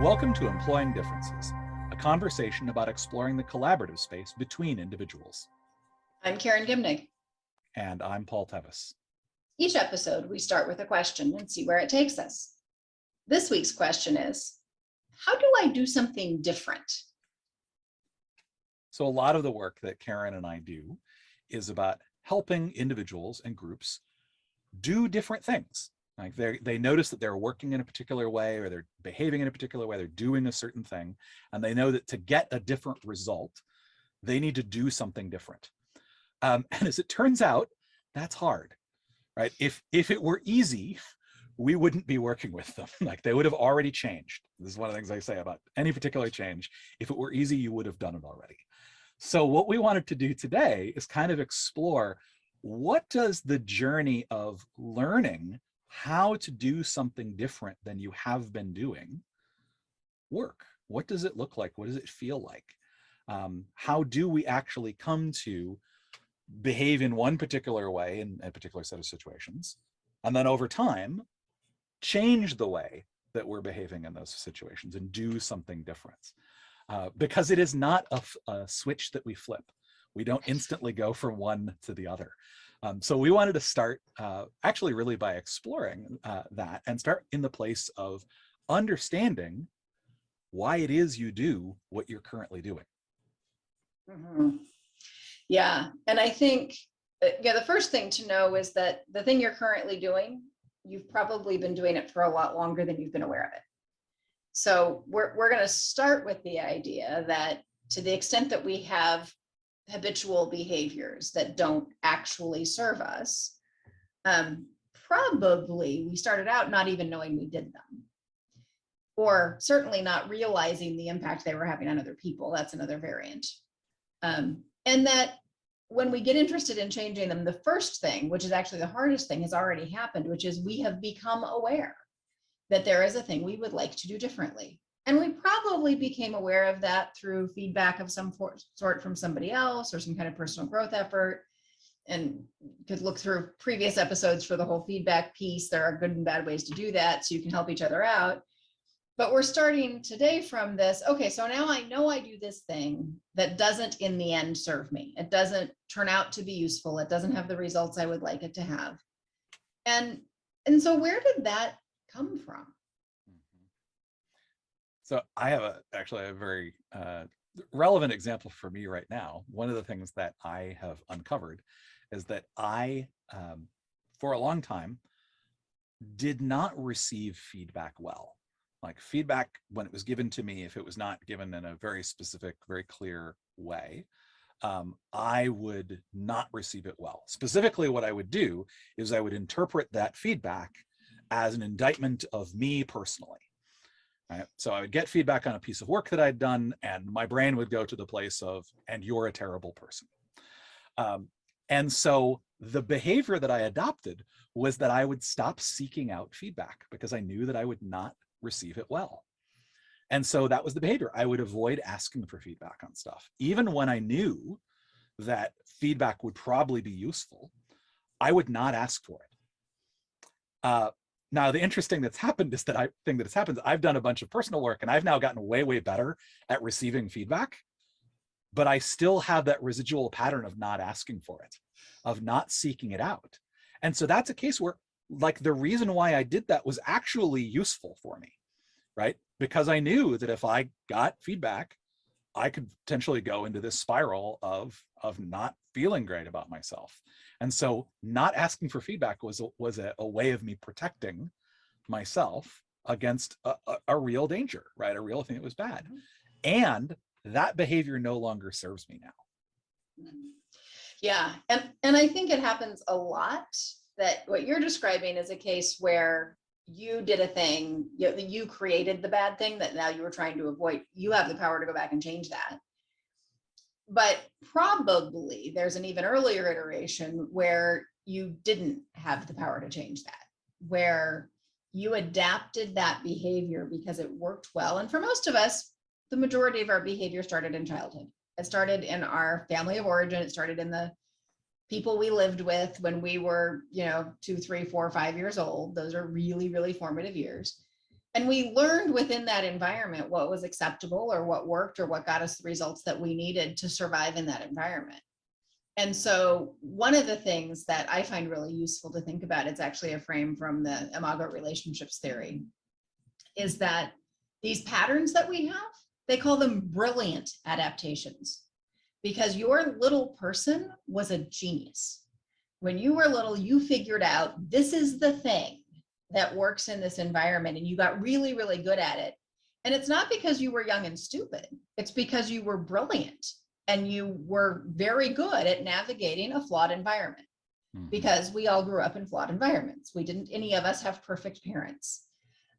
Welcome to Employing Differences, a conversation about exploring the collaborative space between individuals. I'm Karen Gimnig. And I'm Paul Tevis. Each episode, we start with a question and see where it takes us. This week's question is, how do I do something different? So a lot of the work that Karen and I do is about helping individuals and groups do different things. Like they notice that they're working in a particular way, or they're behaving in a particular way, they're doing a certain thing, and they know that to get a different result, they need to do something different. And as it turns out, that's hard, right? If it were easy, we wouldn't be working with them. Like they would have already changed. This is one of the things I say about any particular change. If it were easy, you would have done it already. So what we wanted to do today is kind of explore, what does the journey of learning how to do something different than you have been doing work? What does it look like? What does it feel like? How do we actually come to behave in one particular way in a particular set of situations, and then over time change the way that we're behaving in those situations and do something different? Because it is not a switch that we flip. We don't instantly go from one to the other. So we wanted to start actually really by exploring that, and start in the place of understanding why it is you do what you're currently doing. Mm-hmm. Yeah, and I think the first thing to know is that the thing you're currently doing, you've probably been doing it for a lot longer than you've been aware of it. So we're going to start with the idea that to the extent that we have habitual behaviors that don't actually serve us, probably we started out not even knowing we did them, or certainly not realizing the impact they were having on other people. That's another variant. And that when we get interested in changing them, the first thing, which is actually the hardest thing, has already happened, which is we have become aware that there is a thing we would like to do differently. And we probably became aware of that through feedback of some sort from somebody else, or some kind of personal growth effort. And could look through previous episodes for the whole feedback piece. There are good and bad ways to do that, so you can help each other out. But we're starting today from this, okay, so now I know I do this thing that doesn't in the end serve me. It doesn't turn out to be useful. It doesn't have the results I would like it to have. And so where did that come from? So I have actually a very relevant example for me right now. One of the things that I have uncovered is that I, for a long time, did not receive feedback well. Like feedback, when it was given to me, if it was not given in a very specific, very clear way, I would not receive it well. Specifically, what I would do is I would interpret that feedback as an indictment of me personally. Right? So I would get feedback on a piece of work that I'd done, and my brain would go to the place of, and you're a terrible person. And so the behavior that I adopted was that I would stop seeking out feedback because I knew that I would not receive it well. And so that was the behavior. I would avoid asking for feedback on stuff. Even when I knew that feedback would probably be useful, I would not ask for it. Now, the interesting that's happened is that I've done a bunch of personal work, and I've now gotten way, way better at receiving feedback, but I still have that residual pattern of not asking for it, of not seeking it out. And so that's a case where, like, the reason why I did that was actually useful for me, right? Because I knew that if I got feedback, I could potentially go into this spiral of not feeling great about myself. And so not asking for feedback was a way of me protecting myself against a real danger, right? A real thing that was bad. And that behavior no longer serves me now. Yeah, and I think it happens a lot, that what you're describing is a case where you did a thing, you created the bad thing that now you were trying to avoid. You have the power to go back and change that. But probably there's an even earlier iteration where you didn't have the power to change that, where you adapted that behavior because it worked well. And for most of us, the majority of our behavior started in childhood. It started in our family of origin. It started in the people we lived with when we were, 2, 3, 4, 5 years old. Those are really, really formative years. And we learned within that environment what was acceptable or what worked or what got us the results that we needed to survive in that environment. And so one of the things that I find really useful to think about, it's actually a frame from the Imago relationships theory, is that these patterns that we have, they call them brilliant adaptations, because your little person was a genius. When you were little, you figured out this is the thing that works in this environment, and you got really, really good at it. And it's not because you were young and stupid. It's because you were brilliant and you were very good at navigating a flawed environment, because we all grew up in flawed environments. We didn't, any of us have perfect parents.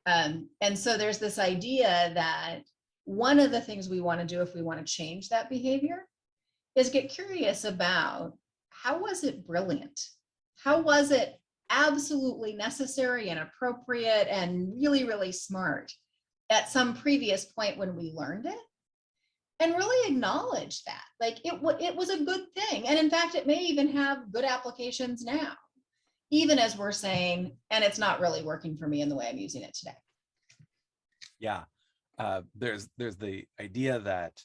And so there's this idea that one of the things we want to do if we want to change that behavior is get curious about, how was it brilliant? How was it absolutely necessary and appropriate and really, really smart at some previous point when we learned it? And really acknowledge that, like, it was a good thing. And in fact, it may even have good applications now, even as we're saying, and it's not really working for me in the way I'm using it today. Yeah, there's the idea that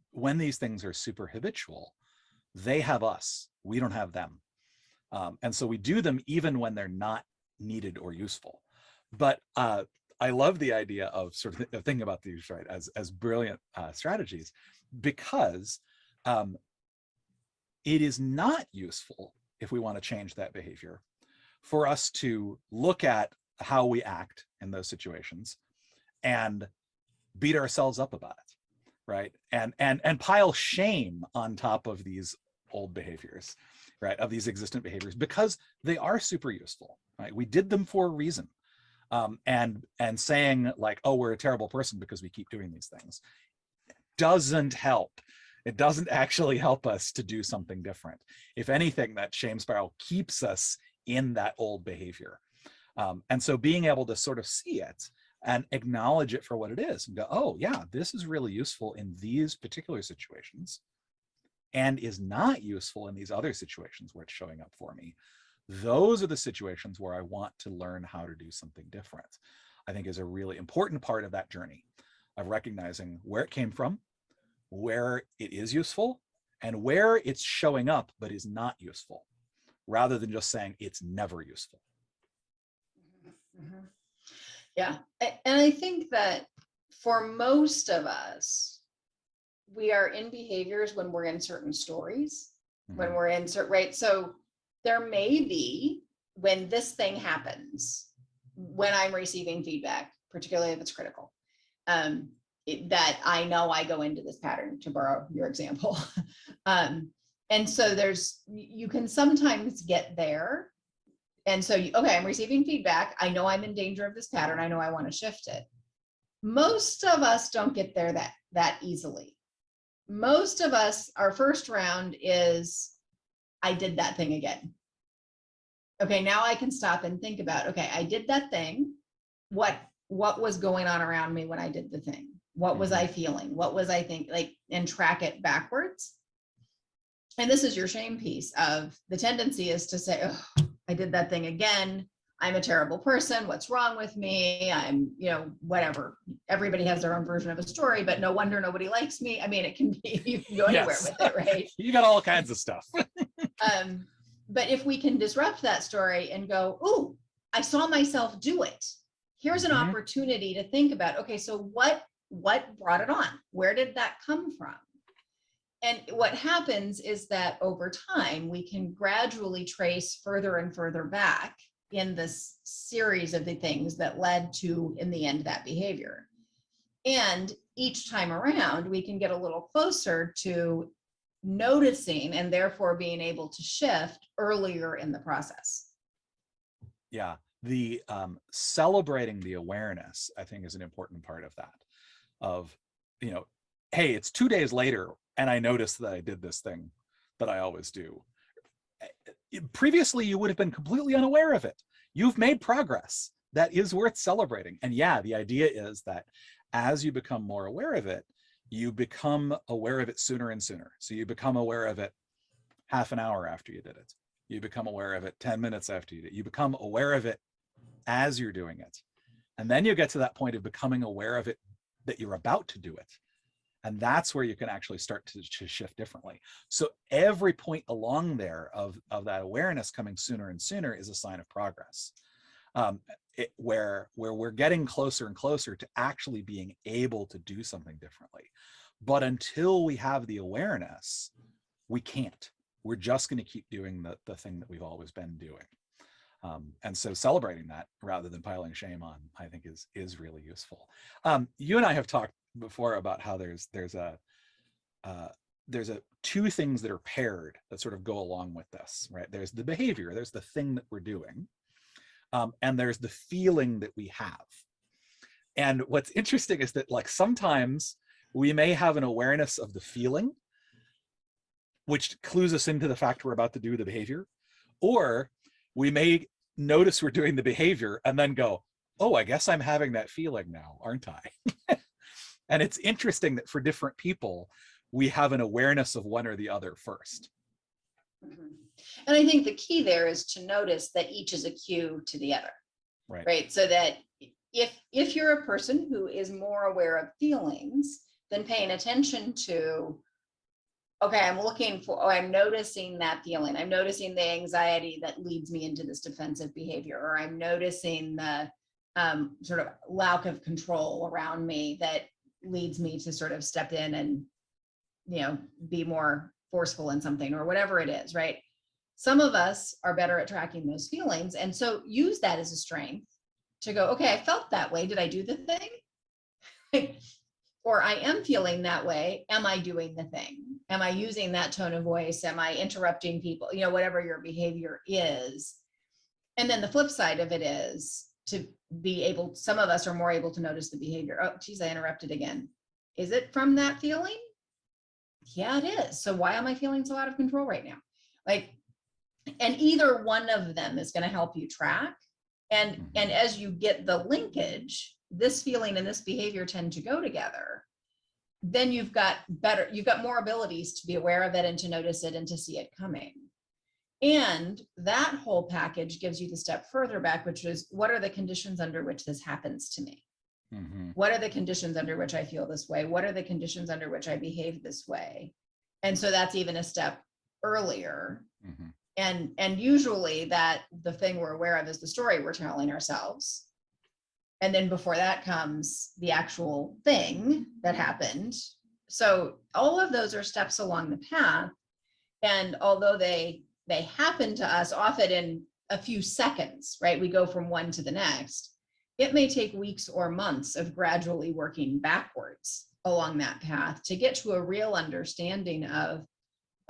when these things are super habitual, they have us, we don't have them. And so we do them even when they're not needed or useful. But I love the idea of sort of thinking about these, right, as brilliant strategies, because it is not useful, if we want to change that behavior, for us to look at how we act in those situations and beat ourselves up about it, right? And pile shame on top of these old behaviors, right, of these existent behaviors, because they are super useful, right? We did them for a reason. And saying like, oh, we're a terrible person because we keep doing these things, doesn't help. It doesn't actually help us to do something different. If anything, that shame spiral keeps us in that old behavior. And so being able to sort of see it and acknowledge it for what it is and go, oh yeah, this is really useful in these particular situations and is not useful in these other situations where it's showing up for me. Those are the situations where I want to learn how to do something different, I think is a really important part of that journey of recognizing where it came from, where it is useful, and where it's showing up but is not useful, rather than just saying it's never useful. Mm-hmm. Yeah. And I think that for most of us, we are in behaviors when we're in certain stories, when we're in certain, right? So there may be, when this thing happens, when I'm receiving feedback, particularly if it's critical, that I know I go into this pattern, to borrow your example. And so you can sometimes get there. And so, okay, I'm receiving feedback. I know I'm in danger of this pattern. I know I want to shift it. Most of us don't get there that easily. Most of us, our first round is, I did that thing again. Okay, now I can stop and think about, okay, I did that thing. What was going on around me when I did the thing? What was I feeling? What was I thinking? Like, and track it backwards. And this is your shame piece of the tendency is to say, oh, I did that thing again. I'm a terrible person. What's wrong with me? I'm, whatever. Everybody has their own version of a story, but no wonder nobody likes me. I mean, it can be, you can go anywhere with it, right? You got all kinds of stuff. But if we can disrupt that story and go, oh, I saw myself do it. Here's an opportunity to think about, okay, so what brought it on? Where did that come from? And what happens is that over time, we can gradually trace further and further back in this series of the things that led to, in the end, that behavior. And each time around, we can get a little closer to noticing and therefore being able to shift earlier in the process. Yeah, the celebrating the awareness, I think, is an important part of that. Of, hey, it's 2 days later and I noticed that I did this thing that I always do. Previously, you would have been completely unaware of it. You've made progress that is worth celebrating. And yeah, the idea is that as you become more aware of it, you become aware of it sooner and sooner. So you become aware of it half an hour after you did it. You become aware of it 10 minutes after you did it. You become aware of it as you're doing it. And then you get to that point of becoming aware of it, that you're about to do it. And that's where you can actually start to shift differently. So every point along there of that awareness coming sooner and sooner is a sign of progress. Where we're getting closer and closer to actually being able to do something differently. But until we have the awareness, we can't. We're just going to keep doing the thing that we've always been doing. And so celebrating that rather than piling shame on, I think is really useful. You and I have talked before about how there's two things that are paired that sort of go along with this, right? There's the behavior, there's the thing that we're doing, and there's the feeling that we have. And what's interesting is that, like, sometimes we may have an awareness of the feeling, which clues us into the fact we're about to do the behavior, or we may notice we're doing the behavior and then go, oh, I guess I'm having that feeling now, aren't I? And it's interesting that for different people, we have an awareness of one or the other first. Mm-hmm. And I think the key there is to notice that each is a cue to the other, right? So that if you're a person who is more aware of feelings, then paying attention to, okay, I'm noticing that feeling. I'm noticing the anxiety that leads me into this defensive behavior, or I'm noticing the sort of lack of control around me that leads me to sort of step in and, be more forceful in something, or whatever it is, right? Some of us are better at tracking those feelings. And so use that as a strength to go, okay, I felt that way. Did I do the thing? Or I am feeling that way. Am I doing the thing? Am I using that tone of voice? Am I interrupting people? Whatever your behavior is. And then the flip side of it is to be able, some of us are more able to notice the behavior. Oh, geez, I interrupted again. Is it from that feeling? Yeah, it is. So why am I feeling so out of control right now? And either one of them is going to help you track. And as you get the linkage, this feeling and this behavior tend to go together, then you've got more abilities to be aware of it and to notice it and to see it coming. And that whole package gives you the step further back, which is, what are the conditions under which this happens to me? Mm-hmm. What are the conditions under which I feel this way? What are the conditions under which I behave this way? And so that's even a step earlier. Mm-hmm. And usually that the thing we're aware of is the story we're telling ourselves. And then before that comes the actual thing that happened. So all of those are steps along the path. And although they happen to us often in a few seconds, right? We go from one to the next. It may take weeks or months of gradually working backwards along that path to get to a real understanding of,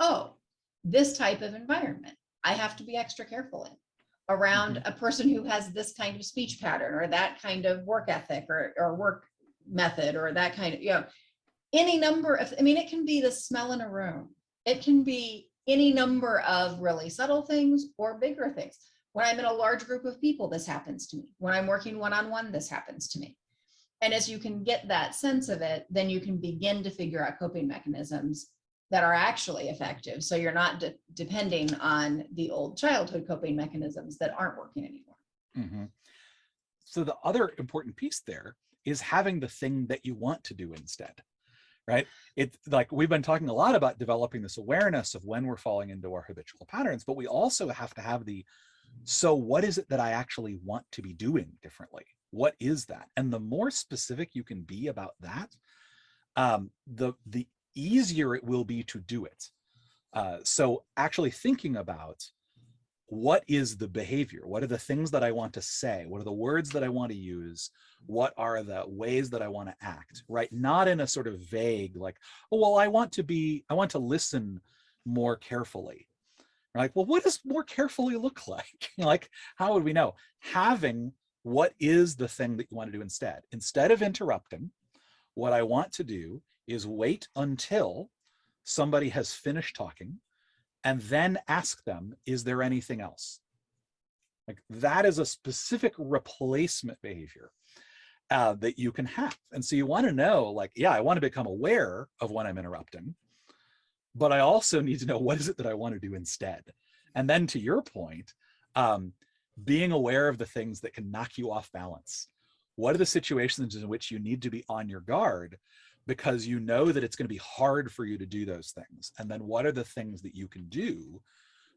oh, this type of environment I have to be extra careful in, around a person who has this kind of speech pattern or that kind of work ethic or work method or that kind of, any number of, it can be the smell in a room. It can be any number of really subtle things or bigger things. When I'm in a large group of people, this happens to me. When I'm working one-on-one, this happens to me. And as you can get that sense of it, then you can begin to figure out coping mechanisms that are actually effective. So you're not depending on the old childhood coping mechanisms that aren't working anymore. Mm-hmm. So the other important piece there is having the thing that you want to do instead, right? It's like we've been talking a lot about developing this awareness of when we're falling into our habitual patterns, but we also have to have so what is it that I actually want to be doing differently? What is that? And the more specific you can be about that, the easier it will be to do it. So actually thinking about, what is the behavior? What are the things that I want to say? What are the words that I want to use? What are the ways that I want to act, right? Not in a sort of vague, like, oh, well, I want to listen more carefully. Like, well, what does more carefully look like? Like, how would we know? Having what is the thing that you want to do instead of interrupting, what I want to do is wait until somebody has finished talking and then ask them, is there anything else? Like, that is a specific replacement behavior that you can have. And so you want to know, like, yeah, I want to become aware of when I'm interrupting, but I also need to know, what is it that I want to do instead? And then to your point, being aware of the things that can knock you off balance, What are the situations in which you need to be on your guard because you know that it's going to be hard for you to do those things? And then what are the things that you can do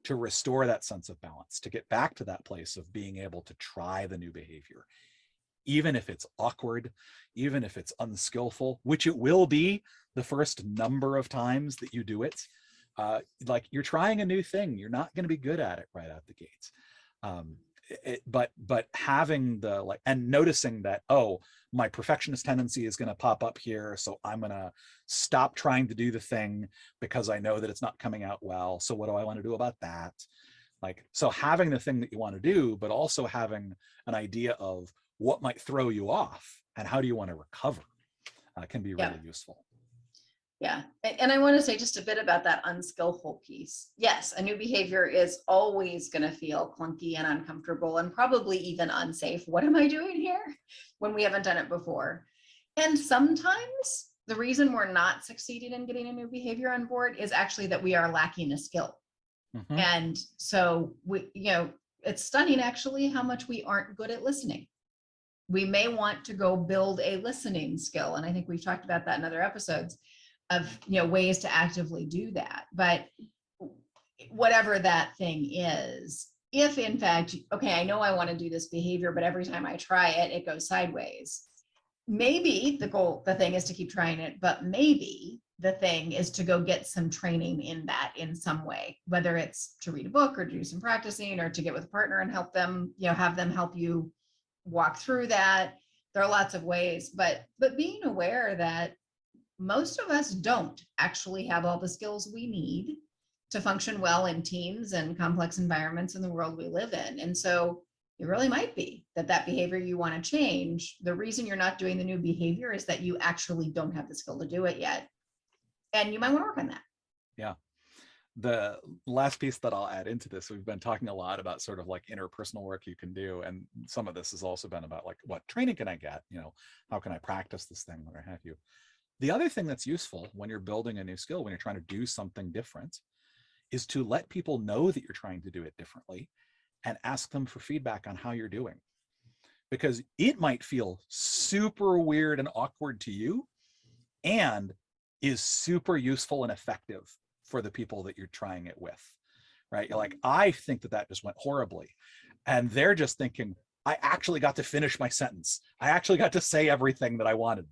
to restore that sense of balance, to get back to that place of being able to try the new behavior, even if it's awkward, even if it's unskillful, which it will be the first number of times that you do it. Like you're trying a new thing, you're not going to be good at it right out the gates. But having the like, and noticing that, oh, my perfectionist tendency is going to pop up here, so I'm going to stop trying to do the thing because I know that it's not coming out well. So what do I want to do about that? Like, so having the thing that you want to do, but also having an idea of what might throw you off and how do you want to recover can be really useful. Yeah. And I want to say just a bit about that unskillful piece. Yes, a new behavior is always going to feel clunky and uncomfortable and probably even unsafe. What am I doing here when we haven't done it before? And sometimes the reason we're not succeeding in getting a new behavior on board is actually that we are lacking a skill. Mm-hmm. And so it's stunning actually how much we aren't good at listening. We may want to go build a listening skill. And I think we've talked about that in other episodes of ways to actively do that. But whatever that thing is, if in fact, okay, I know I want to do this behavior, but every time I try it, it goes sideways. Maybe the thing is to keep trying it, but maybe the thing is to go get some training in that in some way, whether it's to read a book or to do some practicing or to get with a partner and help them, have them help you walk through that. There are lots of ways, but being aware that most of us don't actually have all the skills we need to function well in teams and complex environments in the world we live in. And so it really might be that behavior you want to change, the reason you're not doing the new behavior is that you actually don't have the skill to do it yet. And you might want to work on that. Yeah. The last piece that I'll add into this, we've been talking a lot about sort of like interpersonal work you can do. And some of this has also been about like, what training can I get? How can I practice this thing, what have you? The other thing that's useful when you're building a new skill, when you're trying to do something different, is to let people know that you're trying to do it differently and ask them for feedback on how you're doing. Because it might feel super weird and awkward to you and is super useful and effective for the people that you're trying it with, right? You're like, I think that just went horribly. And they're just thinking, I actually got to finish my sentence. I actually got to say everything that I wanted,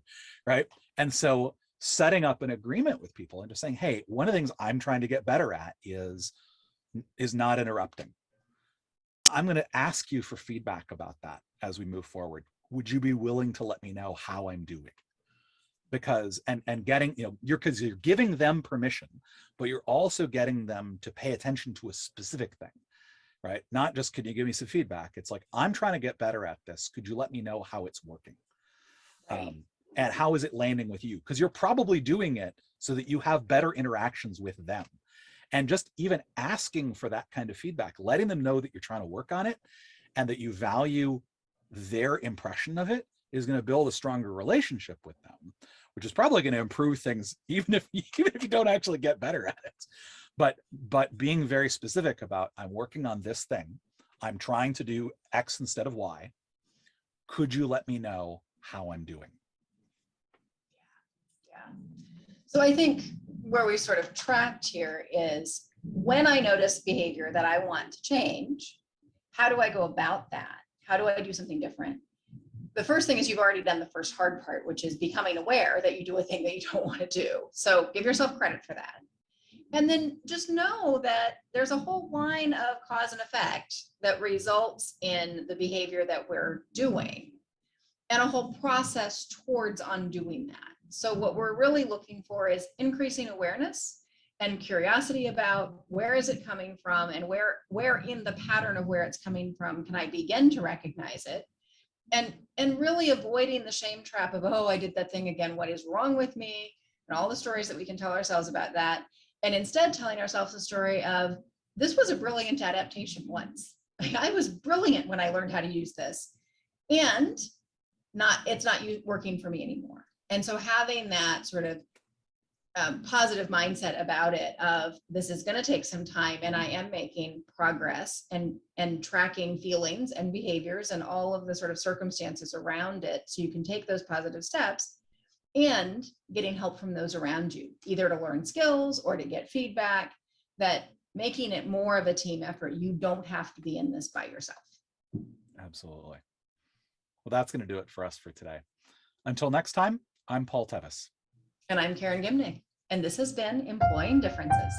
right? And so setting up an agreement with people and just saying, hey, one of the things I'm trying to get better at is not interrupting. I'm going to ask you for feedback about that as we move forward. Would you be willing to let me know how I'm doing? Because, and getting, you're giving them permission, but you're also getting them to pay attention to a specific thing, right? Not just, can you give me some feedback? It's like, I'm trying to get better at this. Could you let me know how it's working? Right. And how is it landing with you? Because you're probably doing it so that you have better interactions with them. And just even asking for that kind of feedback, letting them know that you're trying to work on it and that you value their impression of it is going to build a stronger relationship with them, which is probably going to improve things, even if you don't actually get better at it. But being very specific about, I'm working on this thing, I'm trying to do X instead of Y. Could you let me know how I'm doing? Yeah. So I think where we sort of trapped here is, when I notice behavior that I want to change, how do I go about that? How do I do something different? The first thing is, you've already done the first hard part, which is becoming aware that you do a thing that you don't want to do. So give yourself credit for that. And then just know that there's a whole line of cause and effect that results in the behavior that we're doing, and a whole process towards undoing that. So what we're really looking for is increasing awareness and curiosity about, where is it coming from, and where in the pattern of where it's coming from can I begin to recognize it, and really avoiding the shame trap of, oh, I did that thing again, what is wrong with me, and all the stories that we can tell ourselves about that. And instead telling ourselves the story of, this was a brilliant adaptation once. Like, I was brilliant when I learned how to use this, and it's not working for me anymore. And so having that sort of positive mindset about it of this is going to take some time and I am making progress and tracking feelings and behaviors and all of the sort of circumstances around it. So you can take those positive steps and getting help from those around you, either to learn skills or to get feedback, that making it more of a team effort. You don't have to be in this by yourself. Absolutely. Well, that's going to do it for us for today. Until next time, I'm Paul Tevis. And I'm Karen Gimnick. And this has been Employing Differences.